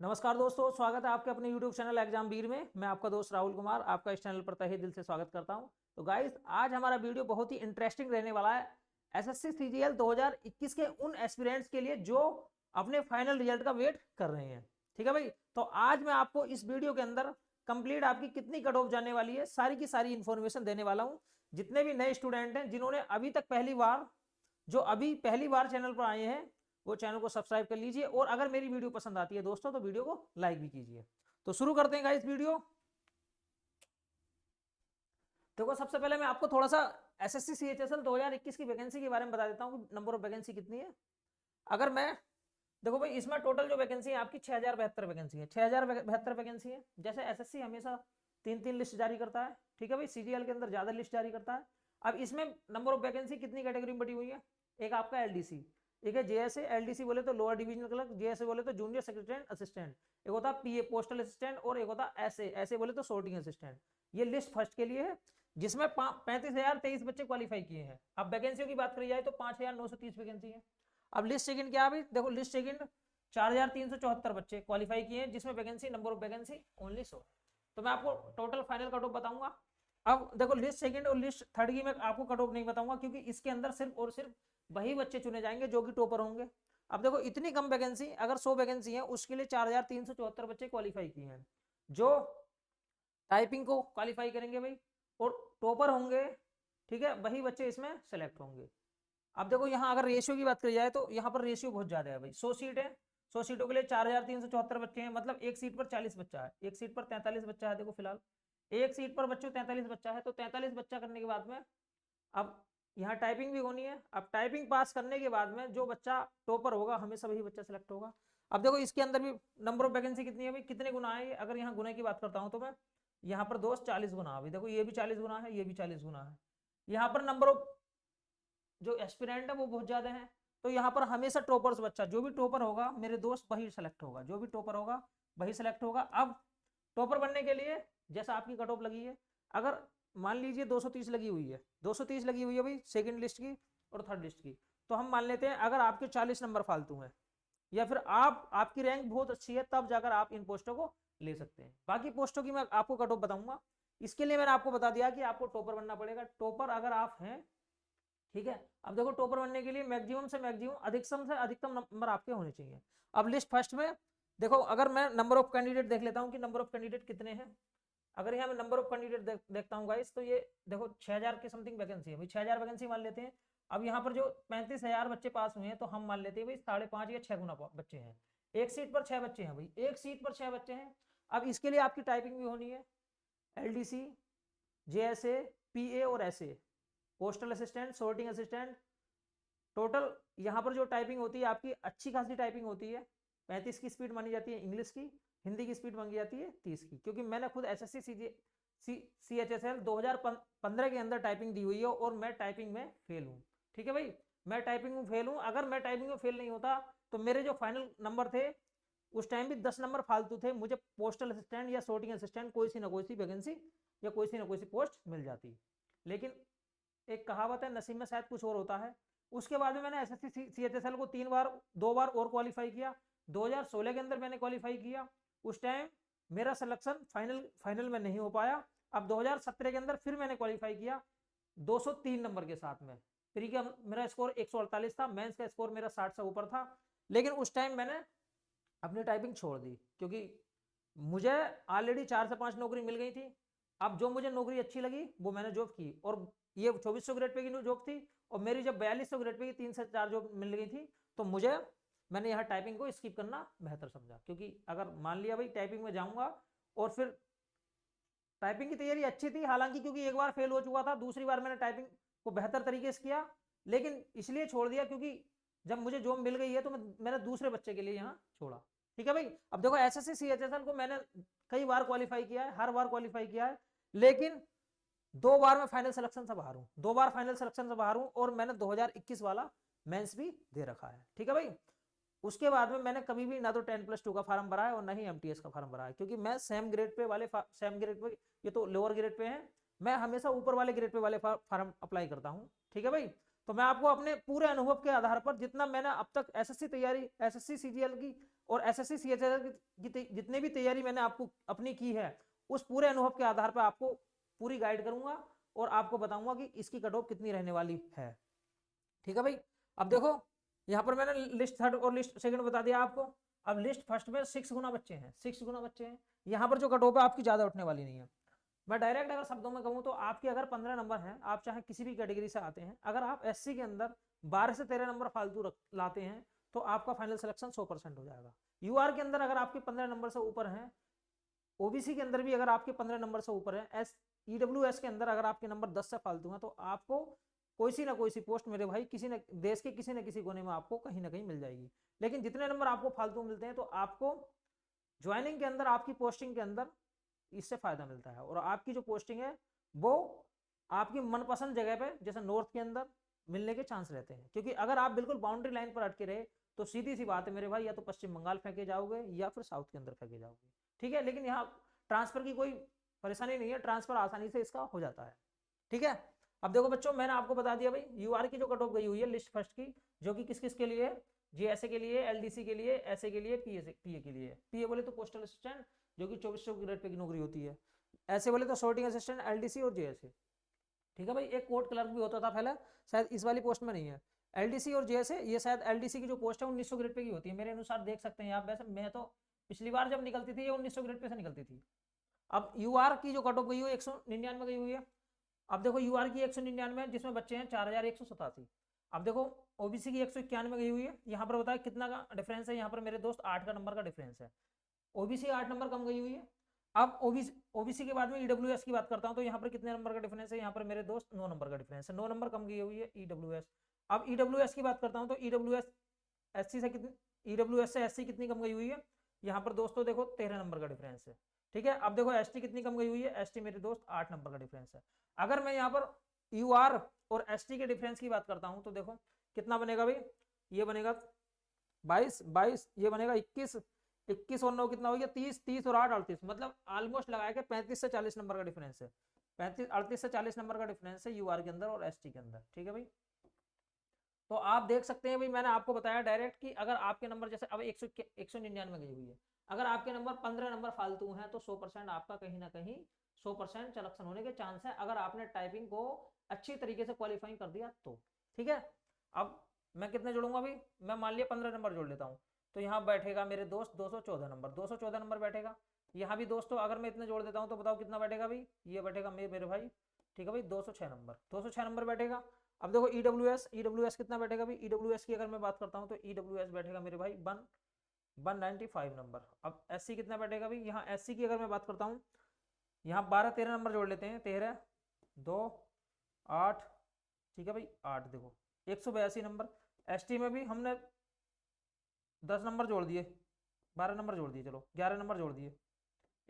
नमस्कार दोस्तों, स्वागत है आपके अपने YouTube चैनल एग्जाम वीर में। मैं आपका दोस्त राहुल कुमार आपका इस चैनल पर तहे दिल से स्वागत करता हूं। तो गाइस, आज हमारा वीडियो बहुत ही इंटरेस्टिंग रहने वाला है। एसएससी सीजीएल 2021 के उन एस्पिरेंट्स के लिए जो अपने फाइनल रिजल्ट का वेट कर रहे हैं। ठीक है भाई, तो आज मैं आपको इस वीडियो के अंदर कंप्लीट आपकी कितनी कट ऑफ जाने वाली है सारी की सारी इंफॉर्मेशन देने वाला हूं। जितने भी नए स्टूडेंट हैं जिन्होंने अभी तक पहली बार चैनल पर आए हैं, वो चैनल को सब्सक्राइब कर लीजिए। और अगर मेरी वीडियो पसंद आती है दोस्तों तो वीडियो को लाइक भी कीजिए। तो शुरू करते हैं गाइस वीडियो। देखो, सबसे पहले मैं आपको थोड़ा सा एसएससी सीएचएसएल 2021 की वैकेंसी के बारे में बता देता हूँ, नंबर ऑफ वैकेंसी कितनी है। अगर मैं देखो भाई, इसमें टोटल जो वैकेंसी है आपकी 6072 वैकेंसी है। 6072 वैकेंसी है। जैसे एसएससी हमेशा तीन तीन लिस्ट जारी करता है, ठीक है भाई, सीजीएल के अंदर ज्यादा लिस्ट जारी करता है। अब इसमें नंबर ऑफ वैकेंसी कितनी कैटेगरी में बटी हुई है। एक आपका एलडीसी, एक है जेएसए। एलडीसी बोले तो लोअर डिविजनल क्लर्क, जेएसए बोले तो जूनियर सेक्रेटरी असिस्टेंट, एक होता पीए पोस्टल असिस्टेंट, और एक होता एसए, ऐसे बोले तो सोर्टिंग असिस्टेंट। ये लिस्ट फर्स्ट के लिए है, जिसमें 35,023 बच्चे क्वालिफाई किए हैं। अब वैकेंसियों की बात करी जाए तो 5,930 वैकेंसी है। अब लिस्ट सेकंड क्या है, देखो लिस्ट सेकंड 4,374 बच्चे क्वालिफाई किए हैं, जिसमें vacancy number of vacancy only 100। तो मैं आपको टोटल फाइनल कट ऑफ बताऊंगा। अब देखो, लिस्ट सेकंड और लिस्ट थर्ड की मैं आपको कट ऑफ नहीं बताऊंगा, क्योंकि इसके अंदर सिर्फ और सिर्फ वही बच्चे चुने जाएंगे जो कि टॉपर होंगे। अब देखो, इतनी कम वैकेंसी, अगर 100 वैकेंसी है उसके लिए 4,374 बच्चे क्वालिफाई किए हैं जो टाइपिंग को क्वालिफाई करेंगे भाई, और टॉपर होंगे। ठीक है, वही बच्चे इसमें सेलेक्ट होंगे। अब देखो, यहाँ अगर रेशियो की बात करी जाए तो यहाँ पर रेशियो बहुत ज्यादा है भाई। 100 सीट है, 100 सीटों के लिए 4,374 बच्चे हैं, मतलब एक सीट पर 40 बच्चा है, एक सीट पर 43 बच्चा है। देखो फिलहाल एक सीट पर बच्चों 43 बच्चा है, तो 43 बच्चा करने के बाद में अब यहाँ टाइपिंग भी होनी है। अब टाइपिंग पास करने के बाद में जो बच्चा टॉपर होगा हमेशा वही बच्चा सेलेक्ट होगा। अब देखो, इसके अंदर भी नंबर ऑफ वैकेंसी कितनी है भाई, कितने गुना है। अगर यहाँ गुना की बात करता हूँ तो मैं यहाँ पर दोस्त 40 गुना है। देखो, ये भी 40 गुना है, ये भी 40 गुना है। यहाँ पर नंबर ऑफ जो एस्पिरेंट है वो बहुत ज्यादा है। तो यहाँ पर हमेशा टॉपर्स बच्चा, जो भी टॉपर होगा मेरे दोस्त वही सेलेक्ट होगा, जो भी टॉपर होगा वही सेलेक्ट होगा। अब टॉपर बनने के लिए जैसा आपकी कट ऑफ लगी है, अगर मान लीजिए 230 लगी हुई है, 230 लगी हुई है भाई सेकंड लिस्ट की और थर्ड लिस्ट की, तो हम मान लेते हैं अगर आपके 40 नंबर फालतू हैं, या फिर आपकी रैंक बहुत अच्छी है, तब जाकर आप इन पोस्टों को ले सकते हैं। बाकी पोस्टों की मैं आपको कट ऑफ बताऊंगा। इसके लिए मैंने आपको बता दिया कि आपको टॉपर बनना पड़ेगा। टॉपर अगर आप हैं, ठीक है। अब देखो, टॉपर बनने के लिए मैक्सिमम से मैक्सिमम, अधिकतम से अधिकतम नंबर आपके होने चाहिए। अब लिस्ट फर्स्ट में देखो, अगर मैं नंबर ऑफ कैंडिडेट देख लेता हूं कि नंबर ऑफ कैंडिडेट कितने हैं। अगर यहाँ मैं नंबर ऑफ कैंडिडेट देखता हूँ गाइस, तो ये देखो 6,000 के समथिंग वैकेंसी है भाई। 6,000 वैकेंसी मान लेते हैं। अब यहाँ पर जो 35,000 बच्चे पास हुए हैं, तो हम मान लेते हैं भाई 5.5 या 6 गुना बच्चे हैं। एक सीट पर 6 बच्चे हैं भाई, एक सीट पर 6 बच्चे हैं। अब इसके लिए आपकी टाइपिंग भी होनी है। एलडीसी, जेएसए, पीए और SA, postal assistant, sorting assistant. Total यहाँ पर जो टाइपिंग होती है आपकी अच्छी खासी टाइपिंग होती है। 35 की स्पीड मानी जाती है इंग्लिश की, हिंदी की स्पीड मांगी जाती है 30 की। क्योंकि मैंने खुद एसएससी सीएचएसएल 2015 के अंदर टाइपिंग दी हुई है और मैं टाइपिंग में फेल हूँ। ठीक है भाई, मैं टाइपिंग में फेल हूँ। अगर मैं टाइपिंग में फेल नहीं होता तो मेरे जो फाइनल नंबर थे उस टाइम भी 10 नंबर फालतू थे, मुझे पोस्टल असिस्टेंट या सोर्टिंग असिस्टेंट कोई सी ना कोई सी वैकेंसी या कोई सी ना कोई सी पोस्ट मिल जाती। लेकिन एक कहावत है, नसीब में शायद कुछ और होता है। उसके बाद में मैंने एसएससी सीएचएसएल को 2 बार और क्वालिफाई किया। 2016 के अंदर मैंने क्वालिफाई किया। उस टाइम मेरा सिलेक्शन फाइनल में नहीं हो पाया। अब 2017 के अंदर फिर मैंने क्वालिफाई किया 203 नंबर के साथ में। प्री का मेरा स्कोर 148 था, मेंस का स्कोर मेरा 60 से ऊपर था। लेकिन उस टाइम मैंने अपनी टाइपिंग छोड़ दी, क्योंकि मुझे ऑलरेडी 4 से 5 नौकरी मिल गई थी। अब जो मुझे नौकरी अच्छी लगी वो मैंने जॉब की, और ये 2400 ग्रेड पे की जॉब थी। और मेरी जब 4200 ग्रेड पे की 3 से 4 जॉब मिल गई थी, तो मैंने यहाँ टाइपिंग को स्किप करना बेहतर समझा। क्योंकि अगर मान लिया भाई टाइपिंग में जाऊंगा, और फिर टाइपिंग की तैयारी अच्छी थी हालांकि, क्योंकि एक बार फेल हो चुका था, दूसरी बार मैंने टाइपिंग को बेहतर तरीके से किया। लेकिन इसलिए छोड़ दिया क्योंकि जब मुझे जॉब मिल गई है तो मैंने दूसरे बच्चे के लिए यहाँ छोड़ा। ठीक है भाई। अब देखो, एसएससी सीएचएसएल को मैंने कई बार क्वालिफाई किया है, हर बार क्वालिफाई किया है, लेकिन 2 बार मैं फाइनल सिलेक्शन से बाहर हूं, 2 बार फाइनल सिलेक्शन से बाहर हूं। और मैंने 2021 वाला मेंस भी दे रखा है। ठीक है भाई। उसके बाद में मैंने कभी भी ना तो 10+2 का फॉर्म भरा है और ना ही एमटीएस का फॉर्म भरा है, क्योंकि मैं सेम ग्रेड पे, ये तो लोअर ग्रेड पे है, मैं हमेशा ऊपर वाले ग्रेड पे वाले फॉर्म अप्लाई करता हूं। ठीक है भाई। तो मैं आपको अपने पूरे अनुभव के आधार पर जितना मैंने अब तक एसएससी तैयारी, एसएससी सीजीएल की और एसएससी सीएचएल की जितने भी तैयारी मैंने आपको अपनी की है, उस पूरे अनुभव के आधार पर आपको पूरी गाइड करूंगा और आपको बताऊंगा कि इसकी कट ऑफ कितनी रहने वाली है। ठीक है भाई। अब देखो यहाँ पर मैंने लिस्ट थर्ड और लिस्ट सेकंड बता दिया आपको। अब लिस्ट फर्स्ट में 6 गुना बच्चे हैं, 6 गुना बच्चे हैं। यहाँ पर जो कट ऑफ है आपकी ज्यादा उठने वाली नहीं है। मैं डायरेक्ट अगर शब्दों में कहूँ तो आपके अगर 15 नंबर हैं, आप चाहे किसी भी कैटेगरी से आते हैं, अगर आप एससी के अंदर 12 से 13 नंबर फालतू लाते हैं तो आपका फाइनल सिलेक्शन 100% हो जाएगा। यूआर के अंदर अगर आपके 15 नंबर से ऊपर हैं, ओबीसी के अंदर भी अगर आपके 15 नंबर से ऊपर है, ईडब्ल्यूएस के अंदर अगर आपके नंबर 10 से फालतू हैं, तो आपको कोई सी ना कोई सी पोस्ट मेरे भाई किसी न देश के किसी न किसी कोने में आपको कहीं ना कहीं मिल जाएगी। लेकिन जितने नंबर आपको फालतू मिलते हैं तो आपको ज्वाइनिंग के अंदर, आपकी पोस्टिंग के अंदर इससे फायदा मिलता है। और आपकी जो पोस्टिंग है वो आपकी मनपसंद जगह पे जैसे नॉर्थ के अंदर मिलने के चांस रहते हैं। क्योंकि अगर आप बिल्कुल बाउंड्री लाइन पर अटके रहे तो सीधी सी बात है मेरे भाई, या तो पश्चिम बंगाल फेंके जाओगे या फिर साउथ के अंदर फेंके जाओगे। ठीक है, लेकिन यहाँ ट्रांसफर की कोई परेशानी नहीं है, ट्रांसफर आसानी से इसका हो जाता है। ठीक है। अब देखो बच्चों, मैंने आपको बता दिया भाई यूआर की जो कट ऑफ गई हुई है लिस्ट फर्स्ट की, जो कि किस किस के लिए है, जीएसए के लिए, एलडीसी के लिए, एसए के लिए, पीए के लिए। पीए बोले तो पोस्टल असिस्टेंट, जो कि 2400 ग्रेड पे की नौकरी होती है। ऐसे बोले तो सॉर्टिंग असिस्टेंट, एलडीसी और जेएसए। ठीक है भाई। एक कोर्ट क्लर्क भी होता था पहले, शायद इस वाली पोस्ट में नहीं है। एलडीसी और जेएसए, ये शायद एलडीसी की जो पोस्ट है 1900 ग्रेड पे की होती है मेरे अनुसार, देख सकते हैं आप। वैसे मैं तो पिछली बार जब निकलती थी ये 1900 ग्रेड पे से निकलती थी। अब यूआर की जो कट ऑफ गई हुई है 199 गई हुई है। अब देखो यूआर की 199 जिसमें बच्चे हैं 4187। अब देखो ओबीसी की 191 गई हुई है। यहाँ पर बताया कितना का डिफरेंस है, यहाँ पर मेरे दोस्त 8 का नंबर का डिफरेंस है। ओबीसी 8 नंबर कम गई हुई है। अब ओबीसी के बाद में ईडब्ल्यूएस की बात करता हूं तो यहाँ पर कितने नंबर का डिफरेंस है, यहाँ पर मेरे दोस्त 9 नंबर का डिफरेंस है, 9 नंबर कम गई हुई है ईडब्ल्यूएस। अब ईडब्ल्यूएस की बात करता हूं तो ईडब्ल्यूएस एससी से कितनी, ईडब्ल्यूएस से एससी कितनी कम गई हुई है, यहाँ पर दोस्तों देखो 13 नंबर का डिफरेंस है। ठीक है। अब देखो एसटी कितनी कम गई हुई है, एसटी मेरे दोस्त 8 नंबर का डिफरेंस है। अगर मैं यहाँ पर यूआर और एसटी के डिफरेंस की बात करता हूँ तो देखो कितना बनेगा भाई, ये बनेगा 22, ये बनेगा 21, 21 और 9 कितना हो गया 30, 30 और 8 38, मतलब ऑलमोस्ट लगाया के 35 से 40 नंबर का डिफरेंस है। 38 से 40 नंबर का डिफरेंस है यूआर के अंदर और एसटी के अंदर। ठीक है भाई। तो आप देख सकते हैं भाई, मैंने आपको बताया डायरेक्ट कि अगर आपके नंबर जैसे अब 199 गई हुई है, अगर आपके नंबर 15 नंबर फालतू हैं तो 100% आपका कहीं ना कहीं 100% सिलेक्शन होने के चांस है, अगर आपने टाइपिंग को अच्छी तरीके से क्वालिफाई कर दिया तो। ठीक है। अब मैं कितने जोड़ूंगा भाई, मैं मान लिया 15 नंबर जोड़ लेता हूँ, तो यहाँ बैठेगा मेरे दोस्त 214 नंबर, 214 नंबर बैठेगा। यहाँ भी दोस्तों अगर मैं इतने जोड़ देता हूँ तो बताओ कितना बैठेगा भाई, ये बैठेगा मेरे भाई। ठीक है भाई, 206 नंबर, 206 नंबर बैठेगा। अब देखो ईडब्ल्यूएस कितना बैठेगा भाई, ईडब्ल्यूएस की अगर मैं बात करता हूँ तो ईडब्ल्यूएस बैठेगा मेरे भाई 195 नंबर। अब एससी कितना बैठेगा भाई, यहाँ एससी की अगर मैं बात करता हूँ, यहाँ 12-13 नंबर जोड़ लेते हैं, 13 2 8, ठीक है भाई 8, देखो 182 नंबर। एसटी में भी हमने 10 नंबर जोड़ दिए, 12 नंबर जोड़ दिए, चलो 11 नंबर जोड़ दिए,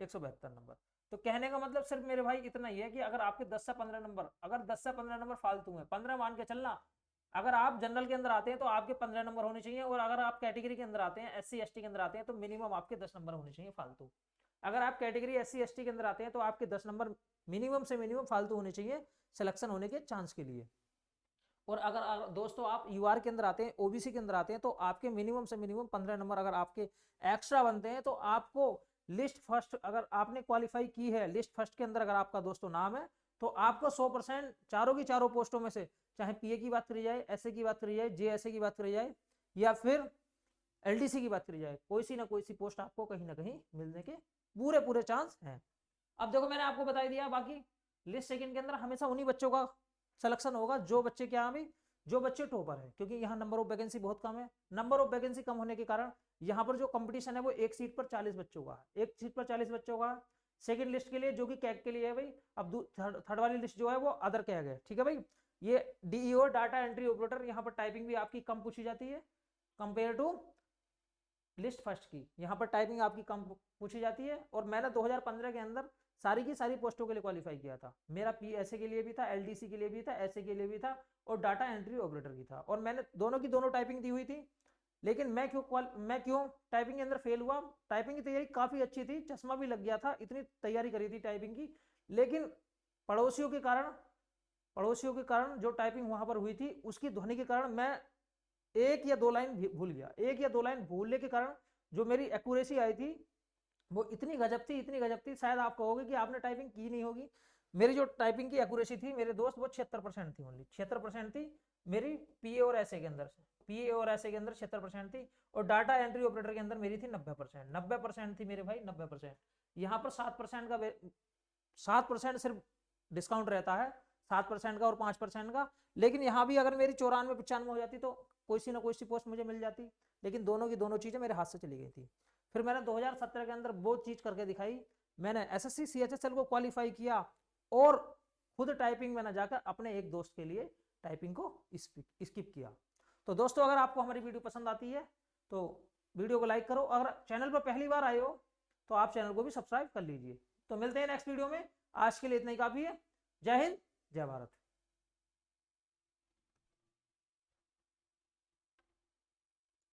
172 नंबर। तो कहने का मतलब सिर्फ मेरे भाई इतना ही है कि अगर आपके 10 से 15 नंबर, अगर 10 से 15 नंबर फालतू है, 15 मान के चलना, अगर आप जनरल के अंदर आते हैं तो आपके 15 नंबर होने चाहिए, और अगर आप कैटेगरी के अंदर आते हैं, एससी एसटी के अंदर आते हैं, तो मिनिमम आपके 10 नंबर होने चाहिए फालतू। अगर आप कैटेगरी एससी एसटी के अंदर आते हैं तो आपके 10 नंबर मिनिमम से मिनिमम फालतू होने चाहिए सिलेक्शन होने के चांस के लिए। और अगर दोस्तों आप यूआर के अंदर आते हैं, ओबीसी के अंदर आते हैं, तो आपके मिनिमम से मिनिमम 15 नंबर अगर आपके एक्स्ट्रा बनते हैं तो आपको लिस्ट फर्स्ट, अगर आपने क्वालिफाई की है लिस्ट फर्स्ट के अंदर अगर आपका दोस्तों नाम है, तो आपको 100% चारों की चारों पोस्टों में से, चाहे पीए की बात करी जाए, एसए की बात करी जाए, जेएसए की बात करी जाए, या फिर एलडीसी की बात करी जाए, कोई सी ना कोई सी पोस्ट आपको कहीं ना कहीं मिलने के पूरे पूरे चांस हैं। अब देखो मैंने आपको बता दिया, बाकी लिस्ट सेकंड के अंदर हमेशा उन्हीं बच्चों का सिलेक्शन होगा जो बच्चे क्या है, जो बच्चे टॉपर है, क्योंकि यहाँ नंबर ऑफ वैकेंसी बहुत कम है। नंबर ऑफ वैकेंसी कम होने के कारण यहाँ पर जो कंपटीशन है वो एक सीट पर 40 बच्चों का है, एक सीट पर 40 बच्चों का सेकंड लिस्ट के लिए, जो कि कैग के लिए है भाई। अब थर्ड वाली लिस्ट जो है वो अदर कैग है। ठीक है भाई। ये डीईओ डाटा एंट्री ऑपरेटर, यहाँ पर टाइपिंग भी आपकी कम पूछी जाती है कंपेयर टू लिस्ट फर्स्ट की, यहाँ पर टाइपिंग आपकी कम पूछी जाती है। और मैंने 2015 के अंदर सारी की सारी पोस्टों के लिए क्वालिफाई किया था, मेरा पीएसए के लिए भी था, एलडीसी के लिए भी था, एसए के लिए भी था, और डाटा एंट्री ऑपरेटर की था, और मैंने दोनों की दोनों टाइपिंग दी हुई थी। लेकिन मैं क्यों टाइपिंग के अंदर फेल हुआ, टाइपिंग की तैयारी काफी अच्छी थी, चश्मा भी लग गया था, इतनी तैयारी करी थी टाइपिंग की, लेकिन पड़ोसियों के कारण पड़ोसियों के कारण जो टाइपिंग वहां पर हुई थी उसकी ध्वनि के कारण मैं 1 या 2 लाइन भूल गया। 1 या 2 लाइन भूलने के कारण जो मेरी एक्यूरेसी आई थी वो इतनी गजब थी, इतनी गजब थी, शायद आप कहोगे कि आपने टाइपिंग की नहीं होगी। मेरी जो टाइपिंग की एक्यूरेसी थी मेरे दोस्त, वो 76% थी, ओनली 76% थी मेरी पीए और एसए के अंदर, पीए और एसए के अंदर 76% थी, और डाटा एंट्री ऑपरेटर के अंदर मेरी थी 90%। 90% थी मेरे भाई, 90%। यहाँ पर 7% का 7% सिर्फ डिस्काउंट रहता है, 7% का और 5% का। लेकिन यहाँ भी अगर मेरी 94-95 हो जाती तो कोई सी ना कोई सी पोस्ट मुझे मिल जाती, लेकिन दोनों की दोनों चीजें मेरे हाथ से चली गई थी। फिर मैंने 2017 के अंदर वो चीज करके दिखाई, मैंने एसएससी सीएचएसएल को क्वालिफाई किया और खुद टाइपिंग में ना जाकर अपने एक दोस्त के लिए टाइपिंग को स्किप किया। तो दोस्तों अगर आपको हमारी वीडियो पसंद आती है तो वीडियो को लाइक करो, अगर चैनल पर पहली बार आए हो तो आप चैनल को भी सब्सक्राइब कर लीजिए। तो मिलते हैं नेक्स्ट वीडियो में, आज के लिए इतना ही काफी है। जय हिंद, जय भारत।